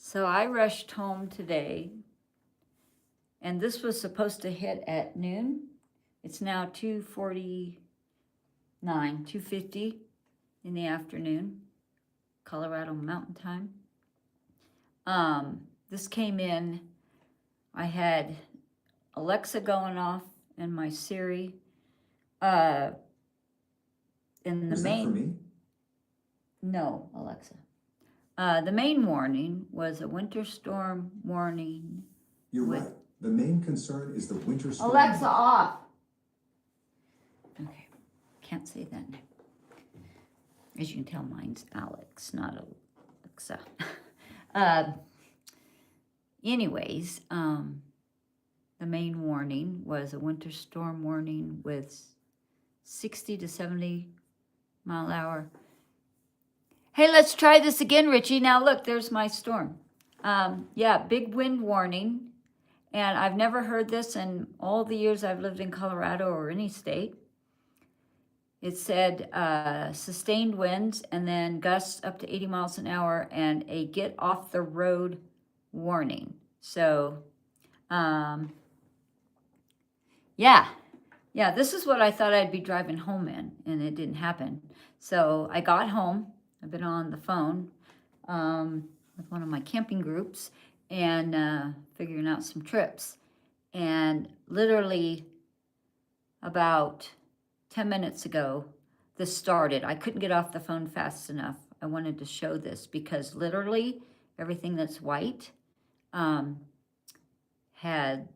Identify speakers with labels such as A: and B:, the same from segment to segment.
A: So I rushed home today, and this was supposed to hit at noon. It's now 2:49, 2:50 in the afternoon, Colorado Mountain Time. This came in. I had Alexa going off and my Siri. In the main. For me? No, Alexa. The main warning was a winter storm warning.
B: You're right. The main concern is the winter storm.
A: Alexa, off. Okay, can't say that name. As you can tell, mine's Alex, not Alexa. Anyways, the main warning was a winter storm warning with 60 to 70 mile hour. Hey, let's try this again, Richie. Now look, there's my storm. Yeah, big wind warning. And I've never heard this in all the years I've lived in Colorado or any state. It said sustained winds and then gusts up to 80 miles an hour and a get off the road warning. So, yeah, this is what I thought I'd be driving home in, and it didn't happen. So I got home. I've been on the phone with one of my camping groups and figuring out some trips. And literally about 10 minutes ago, this started. I couldn't get off the phone fast enough. I wanted to show this because literally everything that's white had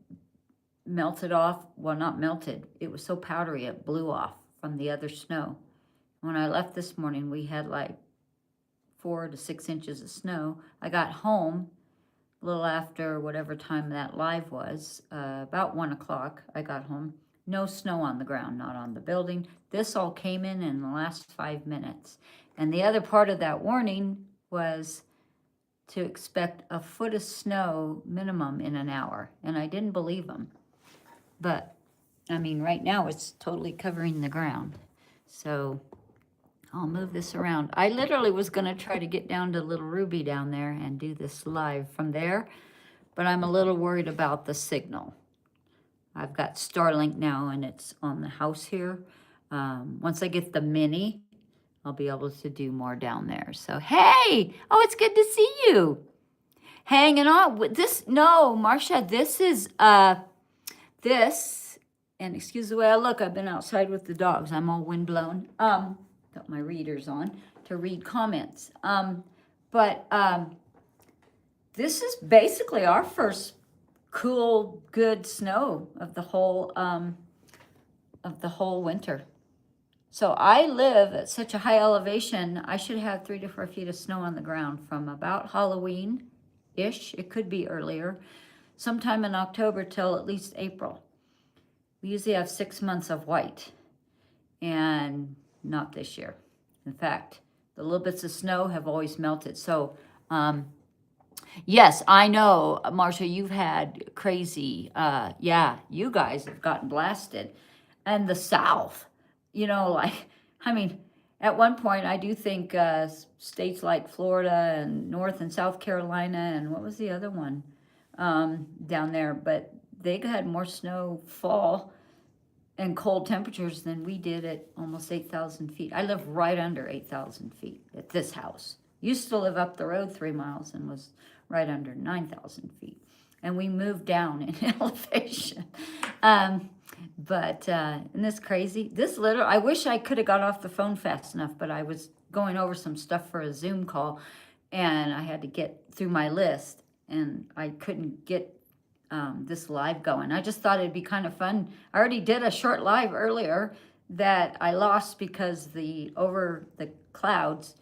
A: melted off. Well, not melted. It was so powdery it blew off from the other snow. When I left this morning, we had like 4 to 6 inches of snow. I got home a little after whatever time that live was, about 1 o'clock. I got home. No snow on the ground, not on the building. This all came in the last 5 minutes. And the other part of that warning was to expect a foot of snow minimum in an hour. And I didn't believe them. But, I mean, right now it's totally covering the ground. So I'll move this around. I literally was going to try to get down to Lil Ruby down there and do this live from there. But I'm a little worried about the signal. I've got Starlink now, and it's on the house here. Once I get the mini, I'll be able to do more down there. So, hey! Oh, it's good to see you. Hanging on with this. No, Marcia, this is, this, and excuse the way I look, I've been outside with the dogs. I'm all windblown. Got my readers on to read comments. This is basically our first cool, good snow of the whole winter. So I live at such a high elevation, I should have 3 to 4 feet of snow on the ground from about Halloween-ish. It could be earlier, sometime in October till at least April. We usually have 6 months of white, and not this year. In fact, the little bits of snow have always melted. So, yes, I know, Marcia, you've had crazy, yeah, you guys have gotten blasted. And the South, you know, like, I mean, at one point, I do think states like Florida and North and South Carolina, and what was the other one down there? But they had more snow fall and cold temperatures than we did at almost 8,000 feet. I live right under 8,000 feet at this house. Used to live up the road 3 miles and was right under 9,000 feet. And we moved down in elevation. Isn't this crazy? I wish I could have got off the phone fast enough, but I was going over some stuff for a Zoom call, and I had to get through my list, and I couldn't get this live going. I just thought it'd be kind of fun. I already did a short live earlier that I lost because over the clouds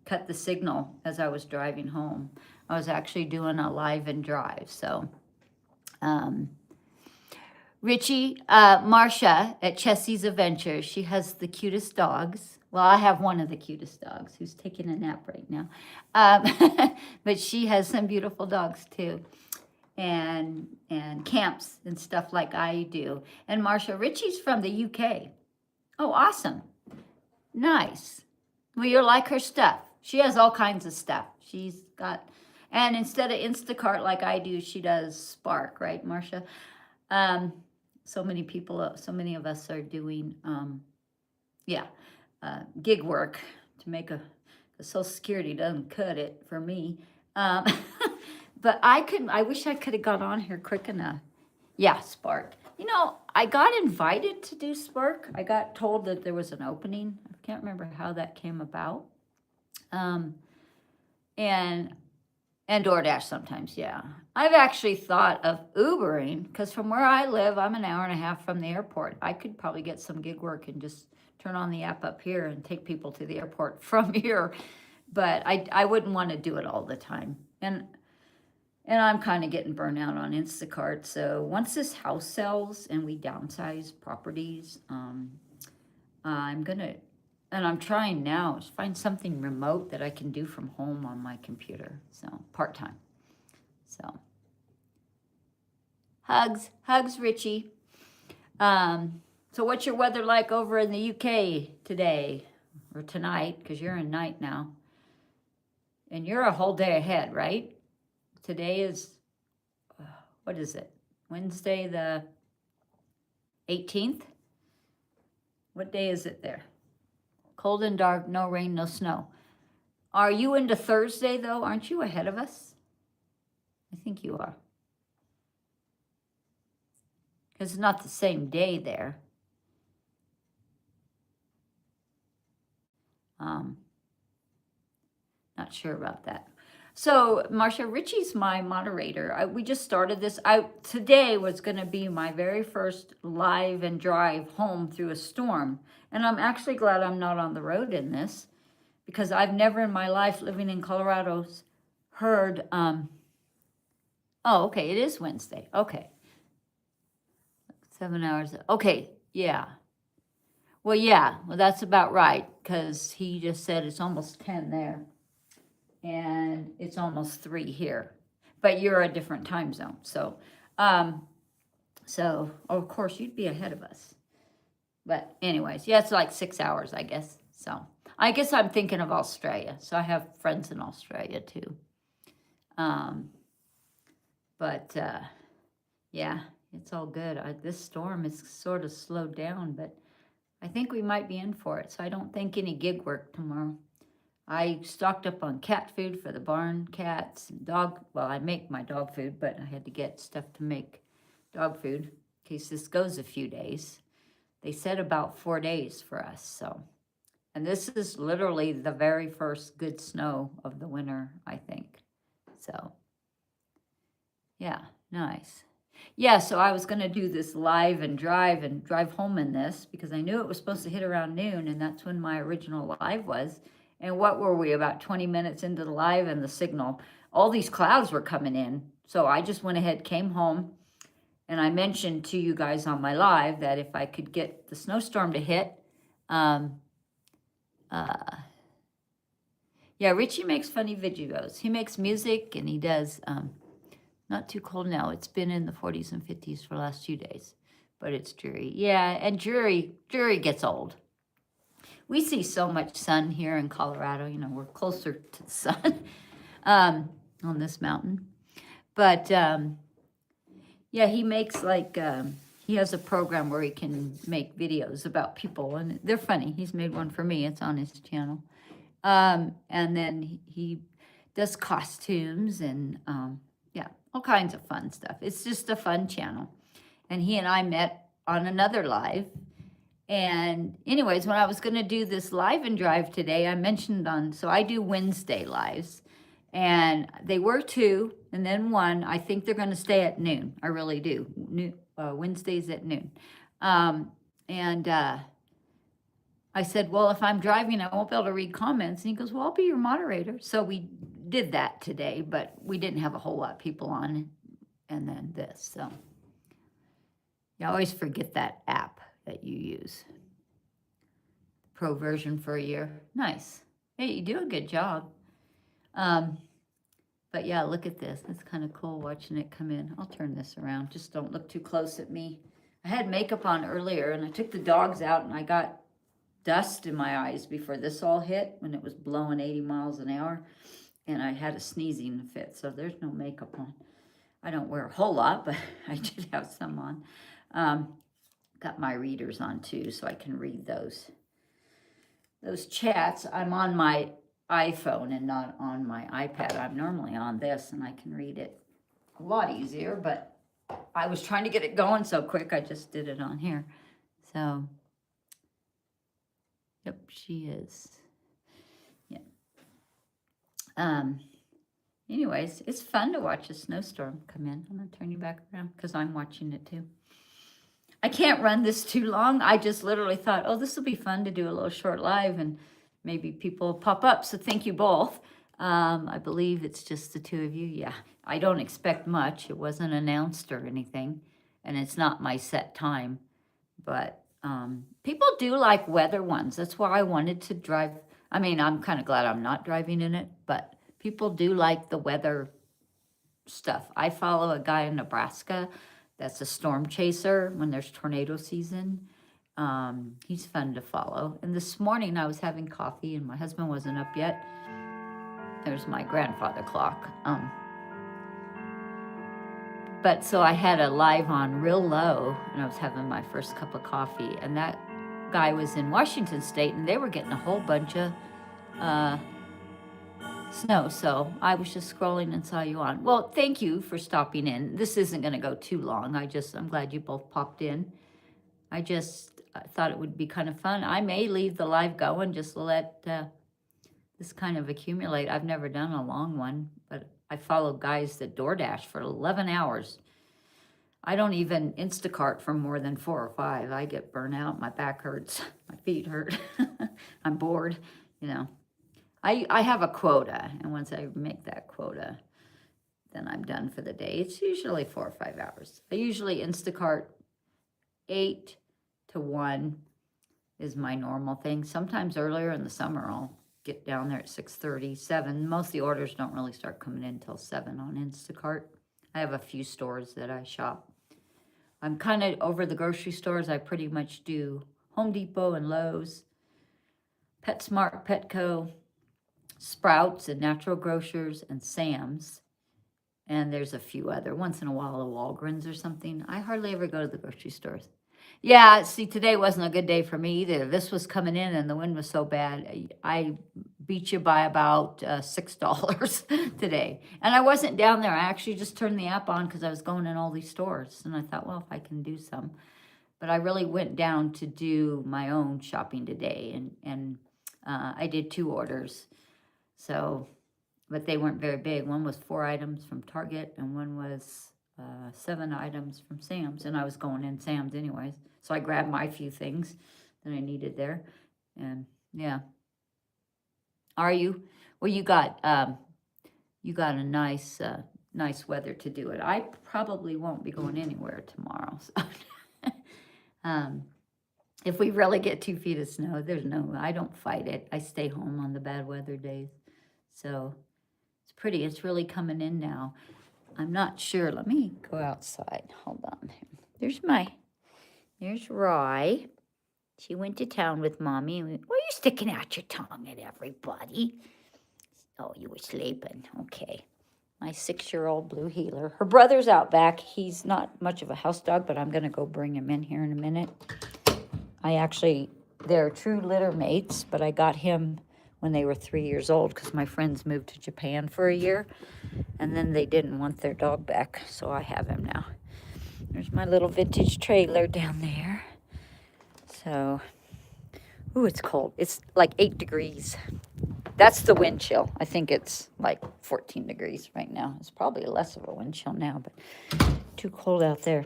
A: cut the signal as I was driving home. I was actually doing a live and drive. So, Richie, Marcia at Chessie's Adventure, she has the cutest dogs. Well, I have one of the cutest dogs who's taking a nap right now. But she has some beautiful dogs too. And camps and stuff like I do. And Marcia, Richie's from the UK. Oh, awesome. Nice. Well, you'll like her stuff. She has all kinds of stuff. She's got, And instead of Instacart like I do, she does Spark, right, Marcia? So many people, so many of us are doing, gig work to make the Social Security doesn't cut it for me. Um, but I wish I could have got on here quick enough. Yeah, Spark. You know, I got invited to do Spark. I got told that there was an opening. I can't remember how that came about. And DoorDash sometimes, yeah. I've actually thought of Ubering, because from where I live, I'm an hour and a half from the airport. I could probably get some gig work and just turn on the app up here and take people to the airport from here. But I wouldn't want to do it all the time. And I'm kind of getting burnt out on Instacart. So once this house sells and we downsize properties, I'm trying now to find something remote that I can do from home on my computer. So part-time. So hugs, Richie. So what's your weather like over in the UK today or tonight? Because you're in night now. And you're a whole day ahead, right? Today is, what is it? Wednesday the 18th? What day is it there? Cold and dark, no rain, no snow. Are you into Thursday, though? Aren't you ahead of us? I think you are. Because it's not the same day there. Not sure about that. So, Marcia, Richie's my moderator. We just started this. Today was going to be my very first live and drive home through a storm. And I'm actually glad I'm not on the road in this, because I've never in my life living in Colorado heard, oh, okay, it is Wednesday. Okay. 7 hours. Okay, yeah. Well, that's about right, because he just said it's almost 10 there. And it's almost 3 here, but you're a different time zone. So, of course you'd be ahead of us. But anyways, yeah, it's like 6 hours, I guess. So I guess I'm thinking of Australia. So I have friends in Australia too. Yeah, it's all good. This storm is sort of slowed down, but I think we might be in for it. So I don't think any gig work tomorrow. I stocked up on cat food for the barn cats and dog. Well, I make my dog food, but I had to get stuff to make dog food in case this goes a few days. They said about 4 days for us. So, and this is literally the very first good snow of the winter, I think. So, yeah, nice. Yeah, so I was going to do this live and drive home in this, because I knew it was supposed to hit around noon, and that's when my original live was. And what were we, about 20 minutes into the live, and the signal, all these clouds were coming in. So I just went ahead, came home, and I mentioned to you guys on my live that if I could get the snowstorm to hit, yeah, Richie makes funny videos. He makes music, and he does, not too cold now. It's been in the 40s and 50s for the last few days, but it's dreary. Yeah, and dreary gets old. We see so much sun here in Colorado. You know, we're closer to the sun on this mountain. But, yeah, he makes he has a program where he can make videos about people, and they're funny. He's made one for me. It's on his channel. And then he does costumes and, yeah, all kinds of fun stuff. It's just a fun channel. And he and I met on another live. And anyways, when I was going to do this live and drive today, I mentioned so I do Wednesday lives, and they were 2 and then 1. I think they're going to stay at noon. I really do. Wednesdays at noon. I said, well, if I'm driving, I won't be able to read comments. And he goes, well, I'll be your moderator. So we did that today, but we didn't have a whole lot of people on. And then this, so you always forget that app that you use. Pro version for a year. Nice. Hey, you do a good job. But yeah, look at this. It's kind of cool watching it come in. I'll turn this around. Just don't look too close at me. I had makeup on earlier, and I took the dogs out, and I got dust in my eyes before this all hit, when it was blowing 80 miles an hour. and I had a sneezing fit, so there's no makeup on. I don't wear a whole lot, but I did have some on. Got my readers on too, so I can read those chats. I'm on my iPhone and not on my iPad. I'm normally on this, and I can read it a lot easier, but I was trying to get it going so quick, I just did it on here. So, yep, she is. Yeah. Anyways, it's fun to watch a snowstorm come in. I'm going to turn you back around because I'm watching it too. I can't run this too long. I just literally thought, oh, this will be fun to do a little short live and maybe people pop up. So thank you both. I believe it's just the two of you. Yeah, I don't expect much. It wasn't announced or anything. And it's not my set time. But people do like weather ones. That's why I wanted to drive. I mean, I'm kind of glad I'm not driving in it. But people do like the weather stuff. I follow a guy in Nebraska that's a storm chaser when there's tornado season. He's fun to follow. And this morning I was having coffee and my husband wasn't up yet. There's my grandfather clock. But so I had a live on real low and I was having my first cup of coffee, and that guy was in Washington State and they were getting a whole bunch of snow. So I was just scrolling and saw you on. Well, thank you for stopping in. This isn't going to go too long. I'm glad you both popped in. I thought it would be kind of fun. I may leave the live going just to let this kind of accumulate. I've never done a long one, but I follow guys that DoorDash for 11 hours. I don't even Instacart for more than 4 or 5. I get burnt out. My back hurts. My feet hurt. I'm bored, you know. I have a quota, and once I make that quota, then I'm done for the day. It's usually 4 or 5 hours. I usually Instacart 8 to 1 is my normal thing. Sometimes earlier in the summer, I'll get down there at 6:30, 7. Most of the orders don't really start coming in until 7 on Instacart. I have a few stores that I shop. I'm kind of over the grocery stores. I pretty much do Home Depot and Lowe's, PetSmart, Petco, Sprouts and Natural Grocers and Sam's. And there's a few other. Once in a while, a Walgreens or something. I hardly ever go to the grocery stores. Yeah, see, today wasn't a good day for me either. This was coming in and the wind was so bad. I beat you by about $6 today. And I wasn't down there. I actually just turned the app on because I was going in all these stores. And I thought, well, if I can do some. But I really went down to do my own shopping today. And I did 2 orders. So, but they weren't very big. One was 4 items from Target and one was 7 items from Sam's. And I was going in Sam's anyways. So I grabbed my few things that I needed there. And yeah. Are you? Well, you got a nice weather to do it. I probably won't be going anywhere tomorrow. So. If we really get 2 feet of snow, I don't fight it. I stay home on the bad weather days. So it's pretty. It's really coming in now. I'm not sure. Let me go outside. Hold on. There's Rye. She went to town with Mommy. Why are you sticking out your tongue at everybody? Oh, you were sleeping. Okay. My 6-year-old blue heeler. Her brother's out back. He's not much of a house dog, but I'm going to go bring him in here in a minute. They're true litter mates, but I got him when they were 3 years old because my friends moved to Japan for a year, and then they didn't want their dog back, so I have him now. There's my little vintage trailer down there. So, ooh, it's cold. It's like 8 degrees. That's the wind chill. I think it's like 14 degrees right now. It's probably less of a wind chill now, but too cold out there.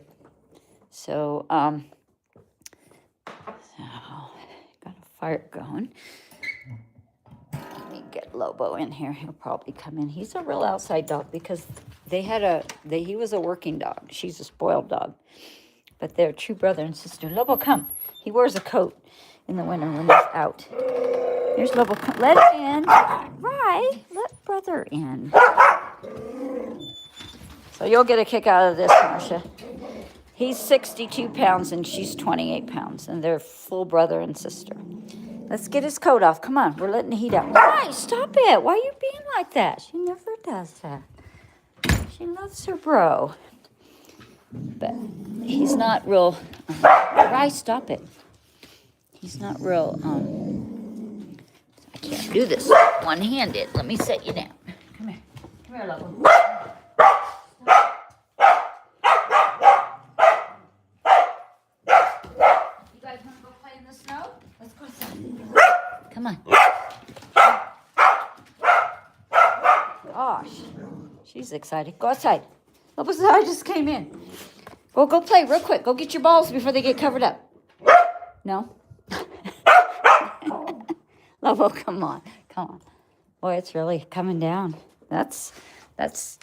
A: So, got a fire going. Let me get Lobo in here. He'll probably come in. He's a real outside dog because he was a working dog. She's a spoiled dog. But they're true brother and sister. Lobo, come. He wears a coat in the winter when he's out. There's Lobo. Come. Let him in. Right. Let brother in. So you'll get a kick out of this, Marcia. He's 62 pounds and she's 28 pounds. And they're full brother and sister. Let's get his coat off. Come on, we're letting the heat out. Right, stop it. Why are you being like that? She never does that. She loves her bro. But he's not real, Right, stop it. He's not real, I can't do this one-handed. Let me set you down. Come here. Come here, love. You guys want to go play in the snow? Let's go outside. Come on. Gosh, she's excited. Go outside. Look, I just came in. Go play real quick. Go get your balls before they get covered up. No? Lobo, come on. Boy, it's really coming down. That's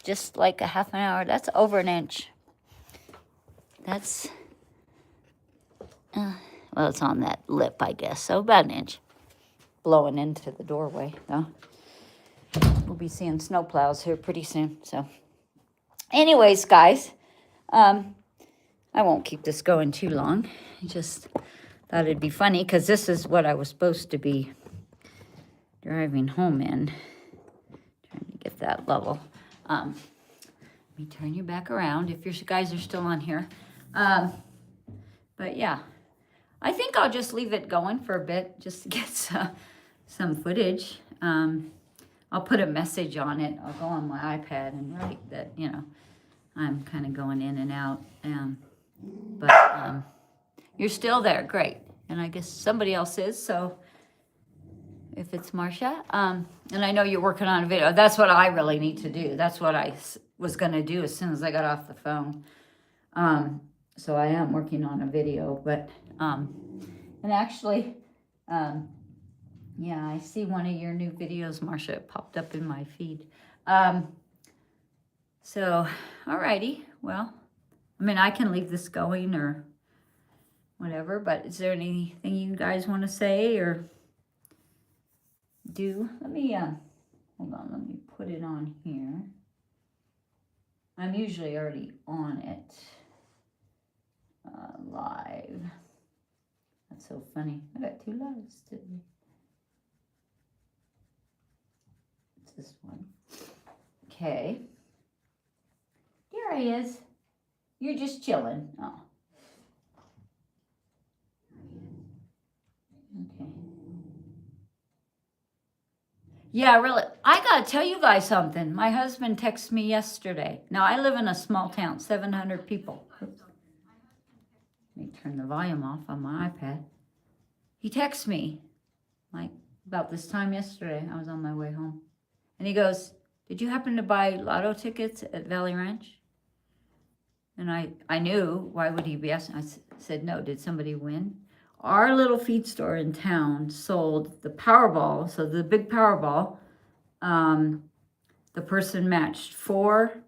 A: just like a half an hour. That's over an inch. That's, well, it's on that lip, I guess. So about an inch. Blowing into the doorway, though. We'll be seeing snowplows here pretty soon. So, anyways, guys, I won't keep this going too long. I just thought it'd be funny because this is what I was supposed to be driving home in. Trying to get that level. Let me turn you back around if you guys are still on here. But yeah, I think I'll just leave it going for a bit just to get some footage. I'll put a message on it. I'll go on my iPad and write that, I'm kind of going in and out. But you're still there. Great. And I guess somebody else is. So if it's Marcia, and I know you're working on a video. That's what I really need to do. That's what I was going to do as soon as I got off the phone. So I am working on a video. But, and actually, yeah, I see one of your new videos, Marcia. It popped up in my feed. So, alrighty. Well, I mean, I can leave this going or whatever, but is there anything you guys want to say or do? Let me, hold on, let me put it on here. I'm usually already on it, live. That's so funny. I got 2 lives today. It's this one. Okay. There he is. You're just chilling. Oh. Okay. Yeah, really. I got to tell you guys something. My husband texted me yesterday. Now, I live in a small town, 700 people. Oops. Let me turn the volume off on my iPad. He texted me, like, about this time yesterday. I was on my way home. And he goes, did you happen to buy lotto tickets at Valley Ranch? And I knew, why would he be asking? I said, no, did somebody win? Our little feed store in town sold the Powerball, so the big Powerball, the person matched 4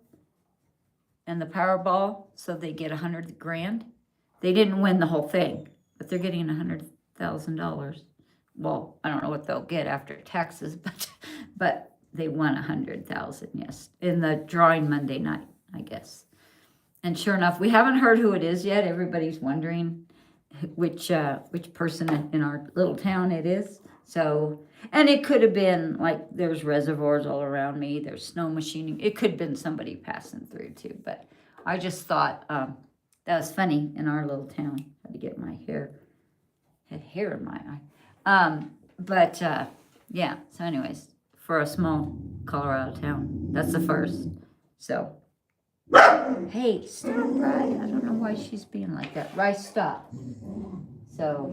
A: and the Powerball, so they get $100 grand. They didn't win the whole thing, but they're getting $100,000. Well, I don't know what they'll get after taxes, but they won $100,000, yes, in the drawing Monday night, I guess. And sure enough, we haven't heard who it is yet. Everybody's wondering which person in our little town it is. So, and it could have been like there's reservoirs all around me. There's snow machining. It could have been somebody passing through too. But I just thought that was funny in our little town. Had to get my hair. Had hair in my eye. But yeah. So, anyways, for a small Colorado town, that's the first. So. Hey, stop, Rye. I don't know why she's being like that. Rye, stop. So,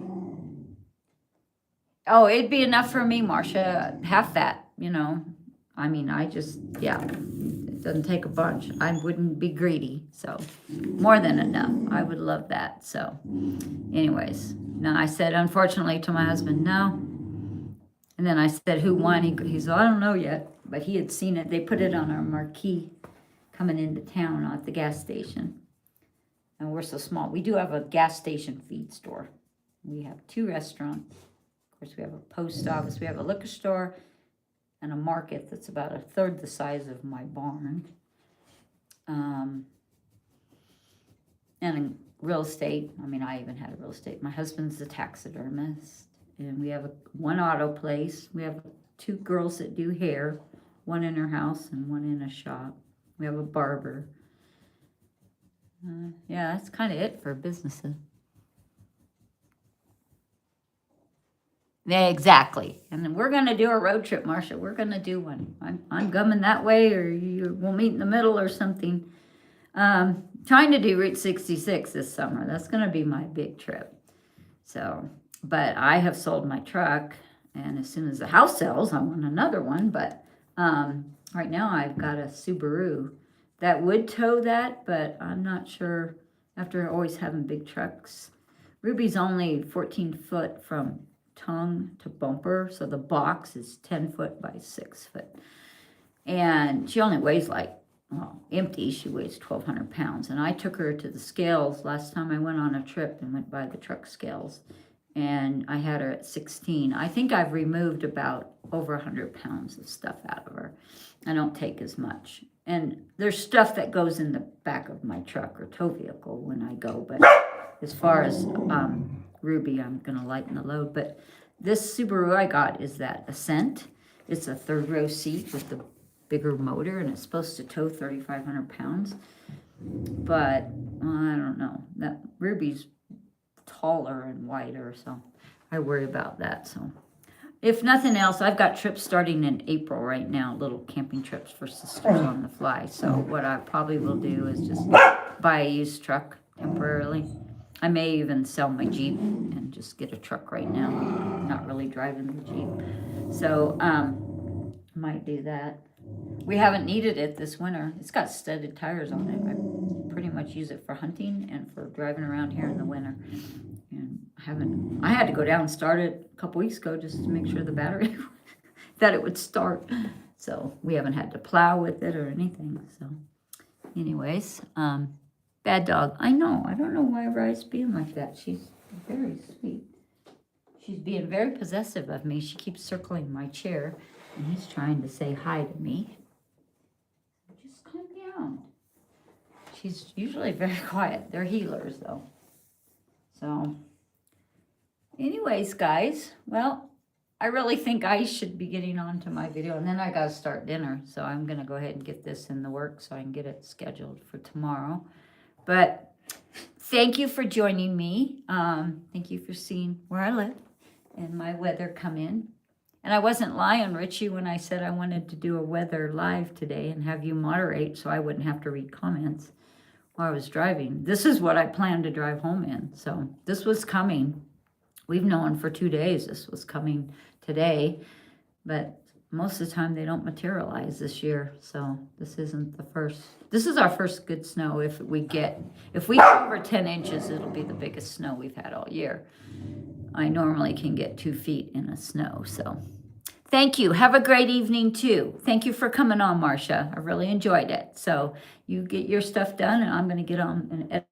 A: oh, it'd be enough for me, Marcia. Half that, I mean, yeah, it doesn't take a bunch. I wouldn't be greedy, so more than enough. I would love that. So, anyways, now I said, unfortunately, to my husband, no. And then I said, who won? He said, I don't know yet, but he had seen it. They put it on our marquee coming into town at the gas station. And we're so small. We do have a gas station feed store. We have 2 restaurants. Of course, we have a post office. We have a liquor store and a market that's about 1/3 the size of my barn. And real estate. I mean, I even had a real estate. My husband's a taxidermist. and we have one auto place. We have 2 girls that do hair, one in her house and one in a shop. We have a barber. Yeah, that's kind of it for businesses. Yeah, exactly. And then we're gonna do a road trip, Marcia. We're gonna do one. I'm coming that way, or we'll meet in the middle or something. Trying to do Route 66 this summer. That's gonna be my big trip. So, but I have sold my truck, and as soon as the house sells, I want another one. But right now I've got a Subaru that would tow that, but I'm not sure after always having big trucks. Ruby's only 14 foot from tongue to bumper, so the box is 10 foot by 6 foot. And she only weighs empty, she weighs 1,200 pounds. And I took her to the scales last time I went on a trip and went by the truck scales. And I had her at 16. I think I've removed about over 100 pounds of stuff out of her. I don't take as much. And there's stuff that goes in the back of my truck or tow vehicle when I go. But as far as Ruby, I'm going to lighten the load. But this Subaru I got is that Ascent. It's a 3rd row seat with the bigger motor, and it's supposed to tow 3,500 pounds. But I don't know. That Ruby's taller and wider, so I worry about that. So if nothing else, I've got trips starting in April right now, little camping trips for sisters on the fly. So what I probably will do is just buy a used truck temporarily. I may even sell my Jeep and just get a truck right now. I'm not really driving the Jeep. So might do that. We haven't needed it this winter. It's got studded tires on it. I pretty much use it for hunting and for driving around here in the winter. And I had to go down and start it a couple weeks ago just to make sure the battery, that it would start. So we haven't had to plow with it or anything. So anyways, bad dog. I know. I don't know why Rye's being like that. She's very sweet. She's being very possessive of me. She keeps circling my chair, and he's trying to say hi to me. Just calm down. She's usually very quiet. They're healers, though. So, anyways, guys, well, I really think I should be getting on to my video, and then I got to start dinner. So I'm going to go ahead and get this in the works so I can get it scheduled for tomorrow. But thank you for joining me. Thank you for seeing where I live and my weather come in. And I wasn't lying, Richie, when I said I wanted to do a weather live today and have you moderate so I wouldn't have to read comments while I was driving. This is what I planned to drive home in. So this was coming. We've known for 2 days this was coming today. But most of the time they don't materialize this year. So this isn't the first. This is our first good snow. If we get over 10 inches, it'll be the biggest snow we've had all year. I normally can get 2 feet in the snow. So thank you. Have a great evening too. Thank you for coming on, Marcia. I really enjoyed it. So you get your stuff done and I'm going to get on and edit.